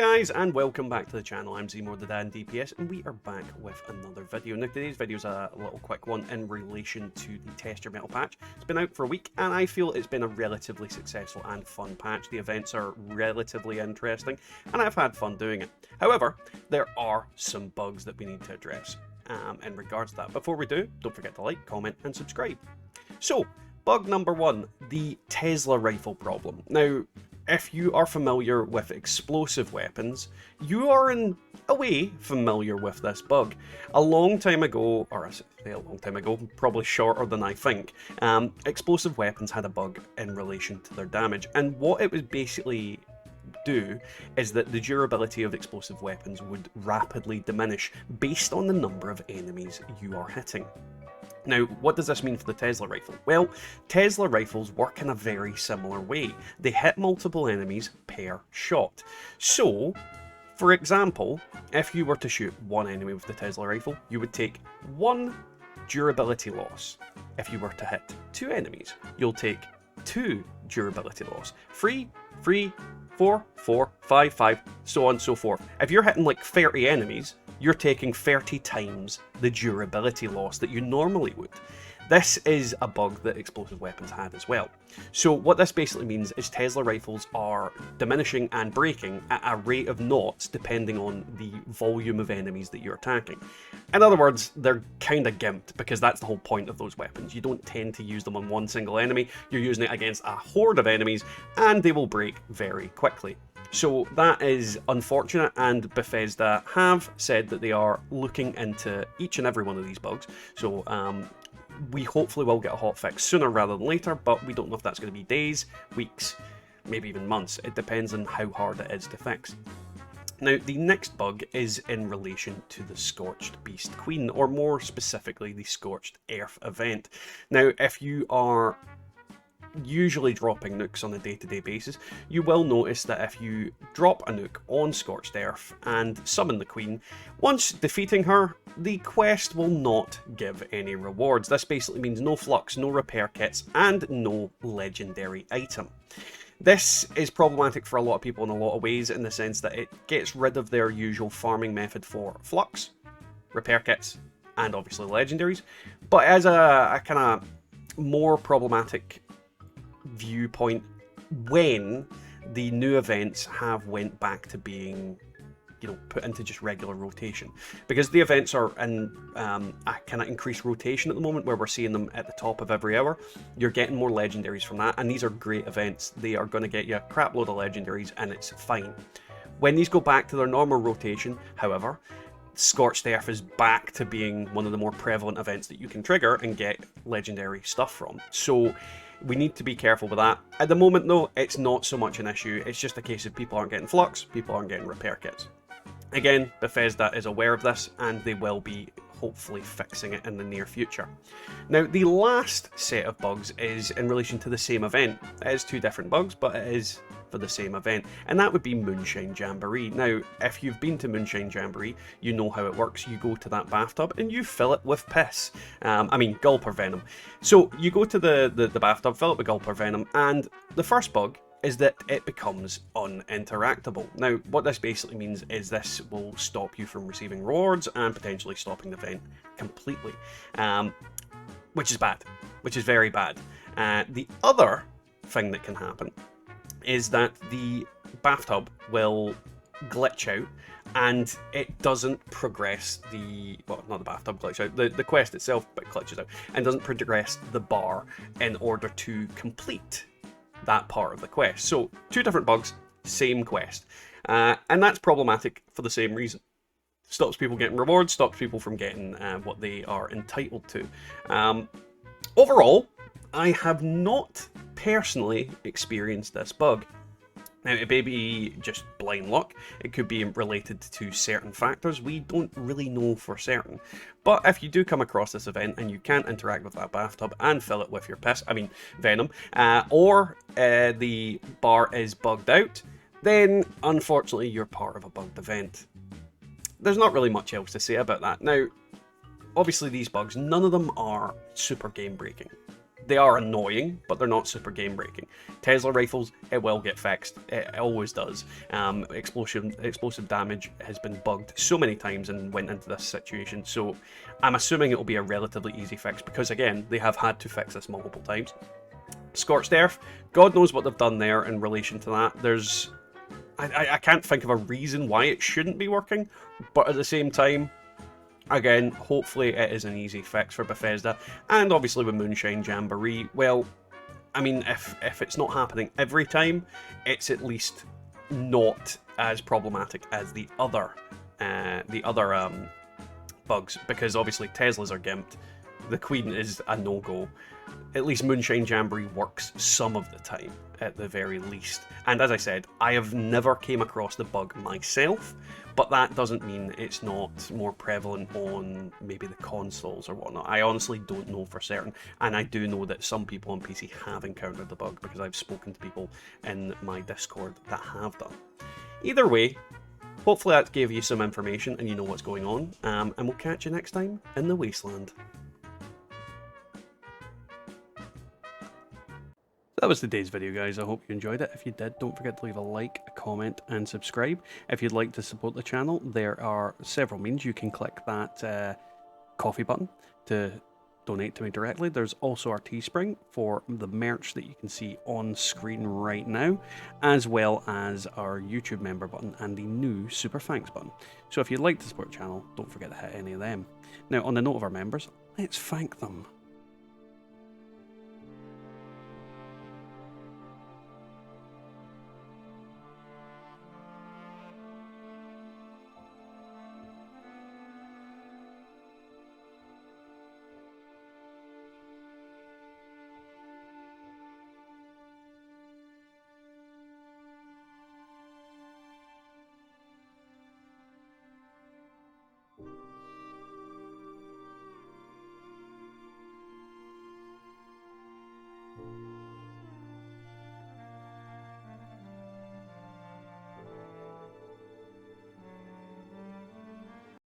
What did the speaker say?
guys, and welcome back to the channel. I'm Zmore the Dad in DPS, and we are back with another video. Now today's video is a little quick one in relation to the Test Your Metal patch. It's been out for a week, and I feel it's been a relatively successful and fun patch. The events are relatively interesting, and I've had fun doing it. However, there are some bugs that we need to address in regards to that. Before we do, don't forget to like, comment, and subscribe. So, bug number one, the Tesla rifle problem. Now, if you are familiar with explosive weapons, you are in a way familiar with this bug. A long time ago, or I say a long time ago, probably shorter than I think, explosive weapons had a bug in relation to their damage, and what it would basically do is that the durability of explosive weapons would rapidly diminish based on the number of enemies you are hitting. Now, what does this mean for the Tesla rifle? Well, Tesla rifles work in a very similar way. They hit multiple enemies per shot. So, for example, if you were to shoot one enemy with the Tesla rifle, you would take 1 durability loss. If you were to hit 2 enemies, you'll take 2 durability loss. 3, 4, 4, 5, 5, so on and so forth. If you're hitting like 30 enemies, you're taking 30 times the durability loss that you normally would. This is a bug that explosive weapons had as well. So what this basically means is Tesla rifles are diminishing and breaking at a rate of knots depending on the volume of enemies that you're attacking. In other words, they're kind of gimped because that's the whole point of those weapons. You don't tend to use them on one single enemy, you're using it against a horde of enemies and they will break very quickly. So that is unfortunate, and Bethesda have said that they are looking into each and every one of these bugs. So we hopefully will get a hotfix sooner rather than later, but we don't know if that's going to be days, weeks, maybe even months. It depends on how hard it is to fix. Now, the next bug is in relation to the Scorched Beast Queen, or more specifically, the Scorched Earth event. Now, if you are usually dropping nukes on a day-to-day basis, you will notice that if you drop a nuke on Scorched Earth and summon the Queen, once defeating her, the quest will not give any rewards. This basically means no flux, no repair kits, and no legendary item. This is problematic for a lot of people in a lot of ways, in the sense that it gets rid of their usual farming method for flux, repair kits, and obviously legendaries, but as a kind of more problematic viewpoint when the new events have went back to being, you know, put into just regular rotation, because the events are in a kind of increased rotation at the moment, where we're seeing them at the top of every hour. You're getting more legendaries from that, and these are great events. They are going to get you a crap load of legendaries, and it's fine. When these go back to their normal rotation, however, Scorched Earth is back to being one of the more prevalent events that you can trigger and get legendary stuff from. So we need to be careful with that. At the moment though, it's not so much an issue. It's just a case of people aren't getting flux, people aren't getting repair kits. Again, Bethesda is aware of this, and they will be hopefully fixing it in the near future. Now, the last set of bugs is in relation to the same event. It is 2 different bugs, but it is for the same event, and that would be Moonshine Jamboree. Now, if you've been to Moonshine Jamboree, you know how it works. You go to that bathtub and you fill it with piss. Gulper venom. So you go to the bathtub, fill it with Gulper venom, and the first bug is that it becomes uninteractable. Now, what this basically means is this will stop you from receiving rewards and potentially stopping the event completely, which is bad, which is very bad. The other thing that can happen is that the bathtub will glitch out and it doesn't progress the, well, not the bathtub glitch out, the quest itself, but glitches out, and doesn't progress the bar in order to complete that part of the quest. So 2 different bugs, same quest, and that's problematic for the same reason. Stops people getting rewards, stops people from getting what they are entitled to. Overall, I have not personally experienced this bug. Now, it may be just blind luck, it could be related to certain factors, we don't really know for certain. But if you do come across this event and you can't interact with that bathtub and fill it with your venom, or the bar is bugged out, then unfortunately you're part of a bugged event. There's not really much else to say about that. Now, obviously these bugs, none of them are super game breaking. They are annoying, but they're not super game breaking. Tesla rifles, it will get fixed. It always does. Explosive damage has been bugged so many times and went into this situation. So I'm assuming it will be a relatively easy fix because, again, they have had to fix this multiple times. Scorched Earth, God knows what they've done there in relation to that. I can't think of a reason why it shouldn't be working, but at the same time, again, hopefully it is an easy fix for Bethesda. And obviously with Moonshine Jamboree, well, I mean, if it's not happening every time, it's at least not as problematic as the other bugs, because obviously Teslas are gimped, the Queen is a no-go. At least Moonshine Jamboree works some of the time, at the very least. And as I said, I have never came across the bug myself, but that doesn't mean it's not more prevalent on maybe the consoles or whatnot. I honestly don't know for certain, and I do know that some people on PC have encountered the bug because I've spoken to people in my Discord that have done. Either way, hopefully that gave you some information and you know what's going on, and we'll catch you next time in the Wasteland. That was today's video, guys. I hope you enjoyed it. If you did, don't forget to leave a like, a comment, and subscribe. If you'd like to support the channel, there are several means. You can click that coffee button to donate to me directly. There's also our Teespring for the merch that you can see on screen right now, as well as our YouTube member button and the new Super Thanks button. So if you'd like to support the channel, don't forget to hit any of them. Now, on the note of our members, let's thank them.